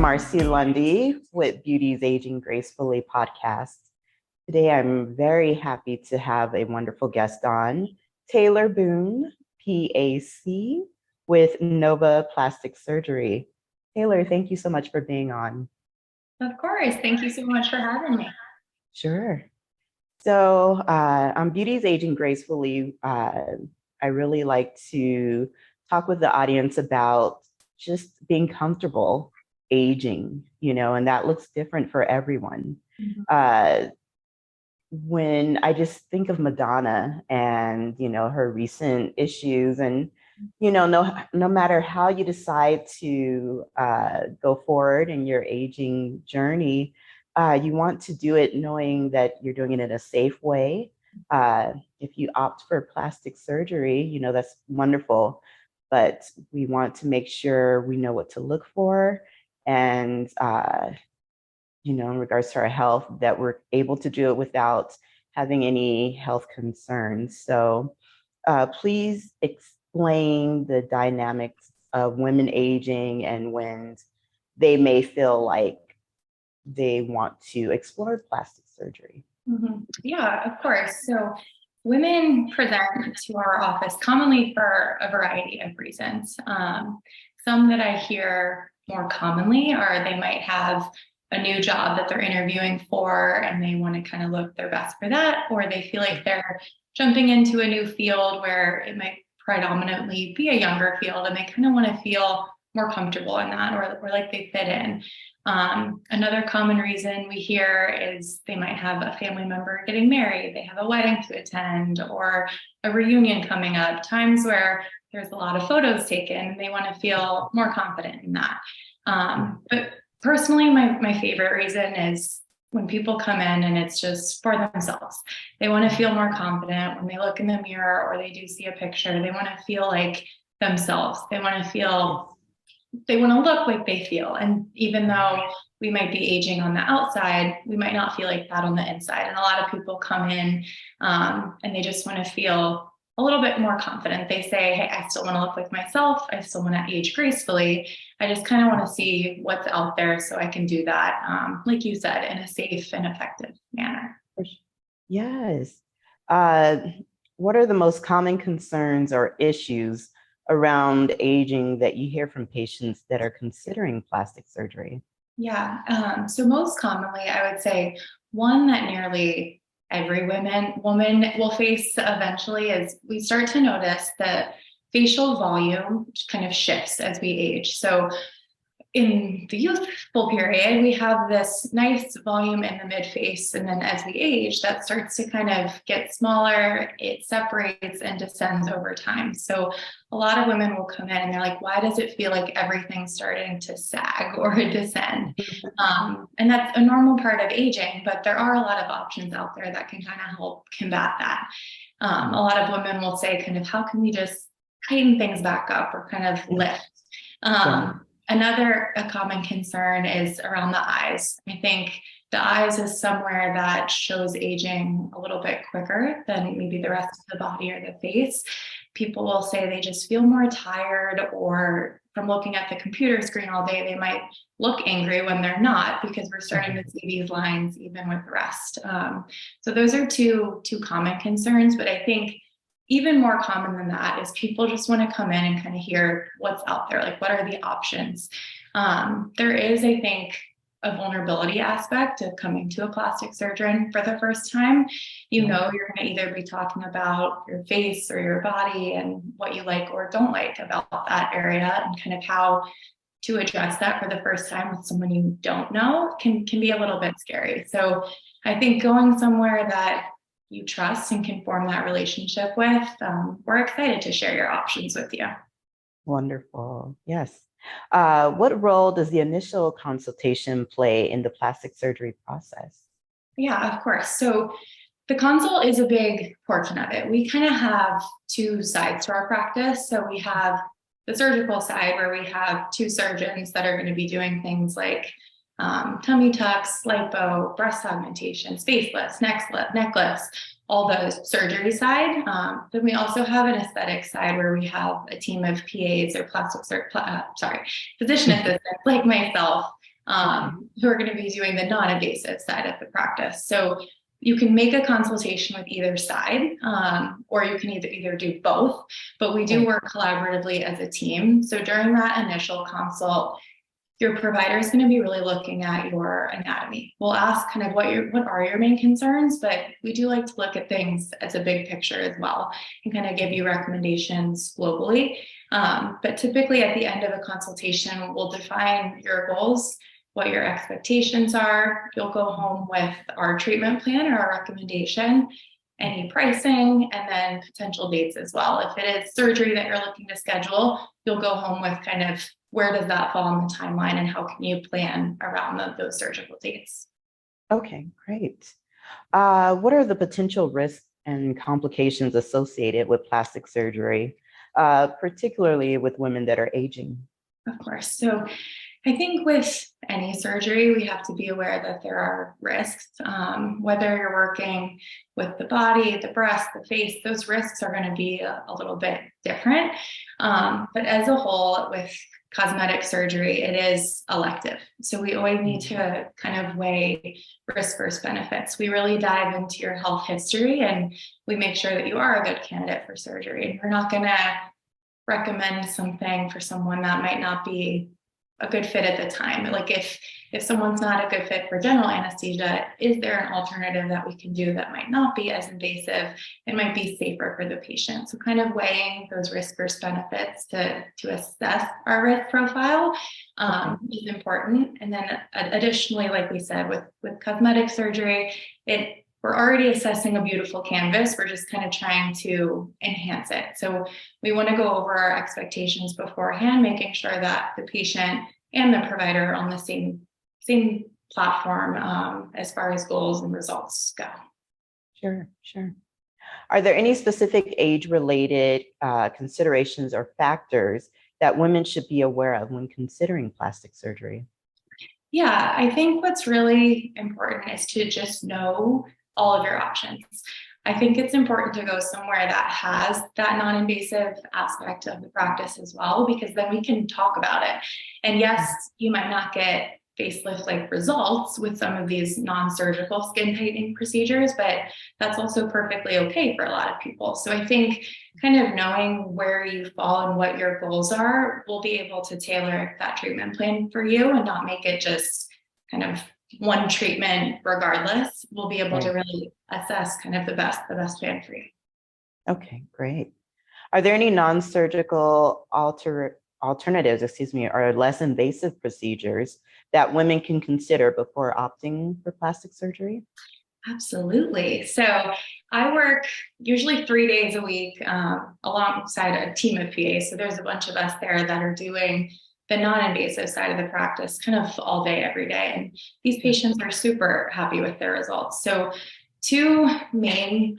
Marcy Lundy with Beauties Aging Gracefully podcast. Today, I'm very happy to have a wonderful guest on, Taylor Boone, PAC, with Nova Plastic Surgery. Taylor, thank you so much for being on. Of course. Thank you so much for having me. Sure. So on Beauties Aging Gracefully, I really like to talk with the audience about just being comfortable aging, and that looks different for everyone. Mm-hmm. When I just think of Madonna and, her recent issues and, no matter how you decide to go forward in your aging journey, you want to do it knowing that you're doing it in a safe way. If you opt for plastic surgery, that's wonderful, but we want to make sure we know what to look for and, in regards to our health, that we're able to do it without having any health concerns. So please explain the dynamics of women aging and when they may feel like they want to explore plastic surgery. Mm-hmm. Yeah, of course. So women present to our office commonly for a variety of reasons. Some that I hear more commonly are they might have a new job that they're interviewing for and they want to kind of look their best for that, or they feel like they're jumping into a new field where it might predominantly be a younger field and they kind of want to feel more comfortable in that or like they fit in. Another common reason we hear is they might have a family member getting married, they have a wedding to attend or a reunion coming up, times where there's a lot of photos taken and they want to feel more confident in that. But personally, my favorite reason is when people come in and it's just for themselves. They want to feel more confident when they look in the mirror or they do see a picture. They want to feel like themselves. They want to look like they feel. And even though we might be aging on the outside, we might not feel like that on the inside. And a lot of people come in and they just want to feel a little bit more confident. They say, hey, I still want to look like myself. I still want to age gracefully. I just kind of want to see what's out there so I can do that, like you said, in a safe and effective manner. Yes. What are the most common concerns or issues around aging that you hear from patients that are considering plastic surgery? Yeah, so most commonly, I would say one that nearly every woman will face eventually is we start to notice that facial volume kind of shifts as we age. So in the youthful period, we have this nice volume in the mid face. And then as we age, that starts to kind of get smaller, it separates and descends over time. So a lot of women will come in and they're like, why does it feel like everything's starting to sag or descend? And that's a normal part of aging, but there are a lot of options out there that can kind of help combat that. A lot of women will say kind of, how can we just tighten things back up or kind of lift? Another common concern is around the eyes. I think the eyes is somewhere that shows aging a little bit quicker than maybe the rest of the body or the face. People will say they just feel more tired, or from looking at the computer screen all day, they might look angry when they're not, because we're starting to see these lines even with rest. So those are two common concerns, but I think even more common than that is people just want to come in and kind of hear what's out there, like what are the options. There is, I think, a vulnerability aspect of coming to a plastic surgeon for the first time. You're going to either be talking about your face or your body and what you like or don't like about that area, and kind of how to address that for the first time with someone you don't know can be a little bit scary. So I think going somewhere that you trust and can form that relationship with, we're excited to share your options with you. Wonderful. Yes. What role does the initial consultation play in the plastic surgery process? Yeah, of course. So the consult is a big portion of it. We kind of have two sides to our practice. So we have the surgical side where we have two surgeons that are going to be doing things like tummy tucks, lipo, breast augmentation, facelifts, neck lifts, all those surgery side. Then we also have an aesthetic side where we have a team of PAs or physician assistants like myself who are going to be doing the non-invasive side of the practice. So you can make a consultation with either side, or you can either do both, but we do work collaboratively as a team. So during that initial consult, your provider is going to be really looking at your anatomy. We'll ask kind of what are your main concerns, but we do like to look at things as a big picture as well and kind of give you recommendations globally. But typically at the end of a consultation, we'll define your goals, what your expectations are. You'll go home with our treatment plan or our recommendation, any pricing, and then potential dates as well. If it is surgery that you're looking to schedule, you'll go home with kind of where does that fall on the timeline and how can you plan around those surgical dates. Okay, great. What are the potential risks and complications associated with plastic surgery, particularly with women that are aging? Of course. So I think with any surgery, we have to be aware that there are risks. Whether you're working with the body, the breast, the face, those risks are going to be a little bit different. But as a whole, with cosmetic surgery, it is elective. So we always need to kind of weigh risk versus benefits. We really dive into your health history and we make sure that you are a good candidate for surgery. And we're not going to recommend something for someone that might not be a good fit at the time. Like if someone's not a good fit for general anesthesia, is there an alternative that we can do that might not be as invasive and might be safer for the patient? So kind of weighing those risk versus benefits to assess our risk profile is important. And then additionally, like we said, with cosmetic surgery, we're already assessing a beautiful canvas. We're just kind of trying to enhance it. So we want to go over our expectations beforehand, making sure that the patient and the provider are on the same platform as far as goals and results go. Sure. Are there any specific age-related considerations or factors that women should be aware of when considering plastic surgery? Yeah, I think what's really important is to just know all of your options. I think it's important to go somewhere that has that non-invasive aspect of the practice as well, because then we can talk about it. And yes, you might not get facelift-like results with some of these non-surgical skin tightening procedures, but that's also perfectly okay for a lot of people. So I think kind of knowing where you fall and what your goals are, we'll be able to tailor that treatment plan for you and not make it just kind of one treatment regardless. We'll be able to really assess kind of the best plan for you. Okay, great. Are there any non-surgical alternatives, or less invasive procedures that women can consider before opting for plastic surgery? Absolutely. So I work usually 3 days a week alongside a team of PAs. So there's a bunch of us there that are doing the non-invasive side of the practice kind of all day, every day. And these patients are super happy with their results. So two main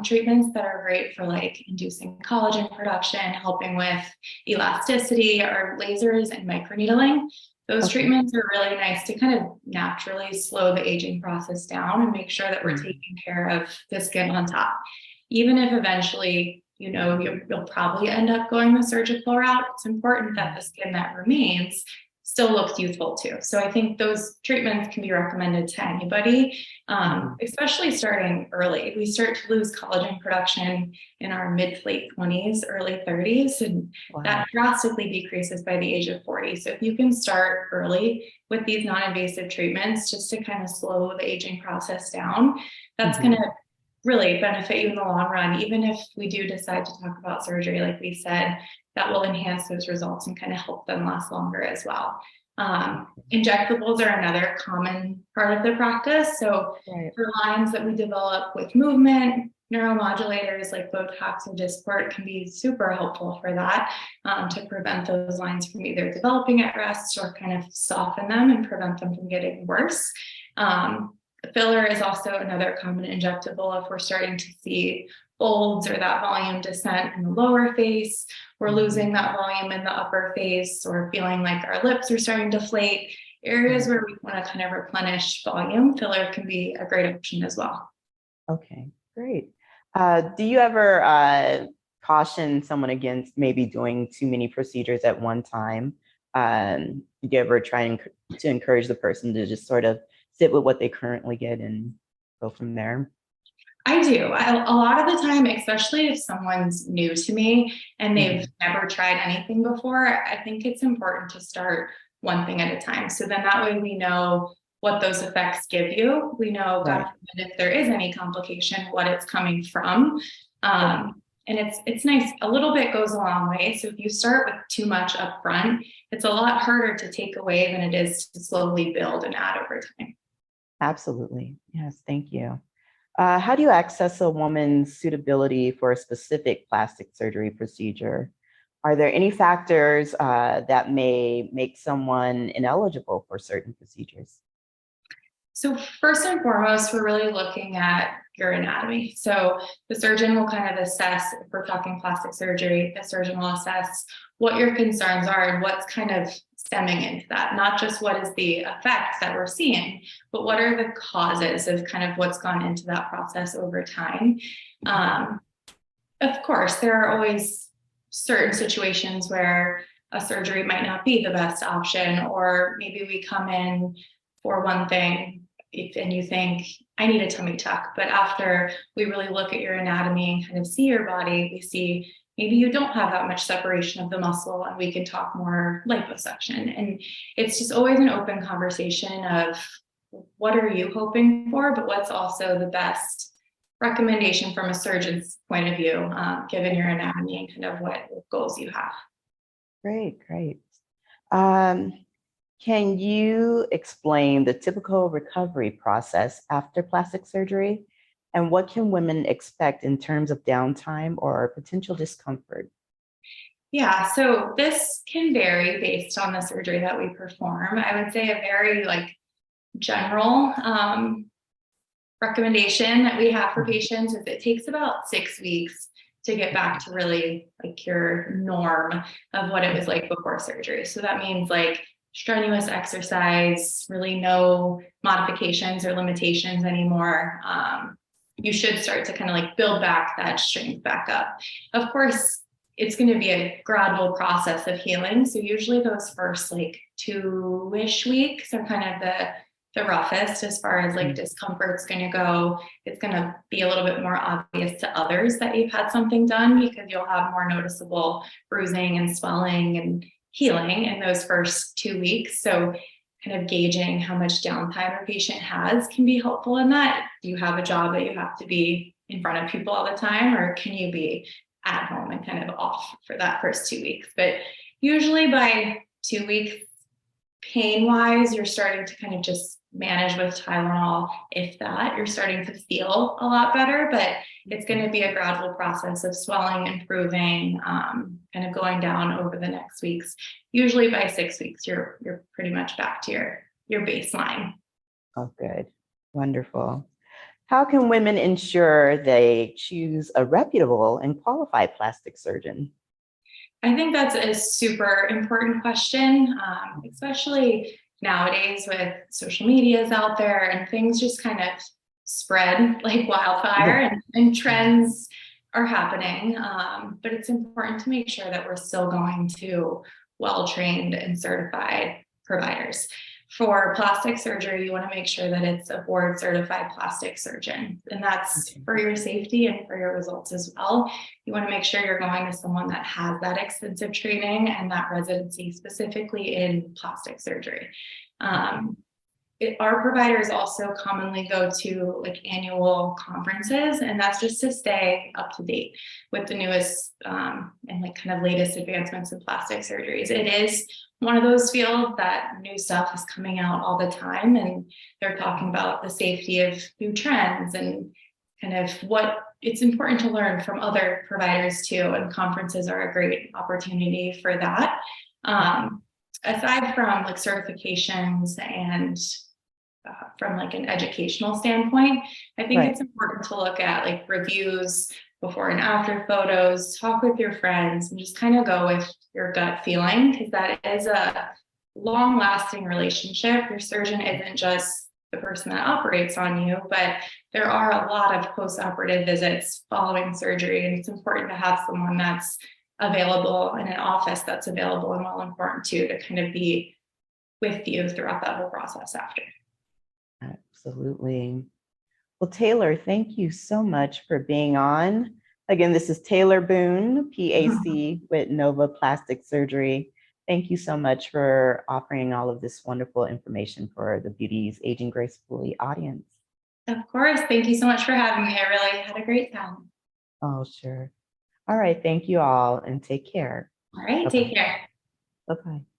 treatments that are great for like inducing collagen production, helping with elasticity are lasers and microneedling. Those treatments are really nice to kind of naturally slow the aging process down and make sure that we're taking care of the skin on top. Even if eventually, you'll probably end up going the surgical route, it's important that the skin that remains still looks youthful too. So I think those treatments can be recommended to anybody, especially starting early. We start to lose collagen production in our mid to late 20s, early 30s, and that drastically decreases by the age of 40. So if you can start early with these non-invasive treatments, just to kind of slow the aging process down, that's going to really benefit you in the long run. Even if we do decide to talk about surgery, like we said, that will enhance those results and kind of help them last longer as well. Injectables are another common part of the practice. So for lines that we develop with movement, neuromodulators like Botox and Dysport can be super helpful for that, to prevent those lines from either developing at rest or kind of soften them and prevent them from getting worse. Filler is also another common injectable if we're starting to see folds or that volume descent in the lower face, we're losing that volume in the upper face, or feeling like our lips are starting to deflate. Areas where we want to kind of replenish volume, filler can be a great option as well. Okay, great. Do you ever caution someone against maybe doing too many procedures at one time Do you ever try to encourage the person to just sort of sit with what they currently get and go from there? I do. A lot of the time, especially if someone's new to me and they've never tried anything before, I think it's important to start one thing at a time. So then that way we know what those effects give you. We know, God forbid, if there is any complication, what it's coming from. And it's nice. A little bit goes a long way. So if you start with too much up front, it's a lot harder to take away than it is to slowly build and add over time. Absolutely. Yes, thank you. How do you access a woman's suitability for a specific plastic surgery procedure? Are there any factors that may make someone ineligible for certain procedures? So first and foremost, we're really looking at your anatomy. So the surgeon will kind of assess, if we're talking plastic surgery, the surgeon will assess what your concerns are and what's kind of stemming into that. Not just what is the effect that we're seeing, but what are the causes of kind of what's gone into that process over time. Of course, there are always certain situations where a surgery might not be the best option, or maybe we come in for one thing and you think, I need a tummy tuck. But after we really look at your anatomy and kind of see your body, we see maybe you don't have that much separation of the muscle and we can talk more liposuction. And it's just always an open conversation of what are you hoping for, but what's also the best recommendation from a surgeon's point of view, given your anatomy and kind of what goals you have. Great, great. Can you explain the typical recovery process after plastic surgery? And what can women expect in terms of downtime or potential discomfort? Yeah, so this can vary based on the surgery that we perform. I would say a very general recommendation that we have for patients is it takes about 6 weeks to get back to really your norm of what it was like before surgery. So that means strenuous exercise, really no modifications or limitations anymore. You should start to kind of build back that strength back up. Of course, it's going to be a gradual process of healing. So usually those first 2-ish weeks are kind of the roughest as far as discomfort's going to go. It's going to be a little bit more obvious to others that you've had something done because you'll have more noticeable bruising and swelling and healing in those first 2 weeks. So kind of gauging how much downtime a patient has can be helpful in that. Do you have a job that you have to be in front of people all the time, or can you be at home and kind of off for that first 2 weeks? But usually by 2 weeks, pain-wise, you're starting to kind of just manage with Tylenol. If that, you're starting to feel a lot better, but it's going to be a gradual process of swelling, improving, kind of going down over the next weeks. Usually by 6 weeks, you're pretty much back to your baseline. Oh, good. Wonderful. How can women ensure they choose a reputable and qualified plastic surgeon? I think that's a super important question, especially nowadays with social medias out there and things just kind of spread like wildfire and trends are happening. But it's important to make sure that we're still going to well-trained and certified providers. For plastic surgery, you want to make sure that it's a board certified plastic surgeon, and that's for your safety and for your results as well. You want to make sure you're going to someone that has that extensive training and that residency specifically in plastic surgery. Our providers also commonly go to annual conferences, and that's just to stay up to date with the newest and kind of latest advancements in plastic surgeries. It is one of those fields that new stuff is coming out all the time, and they're talking about the safety of new trends and kind of what it's important to learn from other providers too. And conferences are a great opportunity for that. Aside from certifications and from an educational standpoint, I think it's important to look at reviews, before and after photos, talk with your friends, and just kind of go with your gut feeling, because that is a long lasting relationship. Your surgeon isn't just the person that operates on you, but there are a lot of post-operative visits following surgery, and it's important to have someone that's available and an office that's available and well informed too, to kind of be with you throughout that whole process after. Absolutely. Well, Taylor, thank you so much for being on. Again, this is Taylor Boone, PAC with Nova Plastic Surgery. Thank you so much for offering all of this wonderful information for the Beauties Aging Gracefully audience. Of course. Thank you so much for having me. I really had a great time. Oh, sure. All right. Thank you all and take care. All right. Bye-bye. Take care. Bye-bye.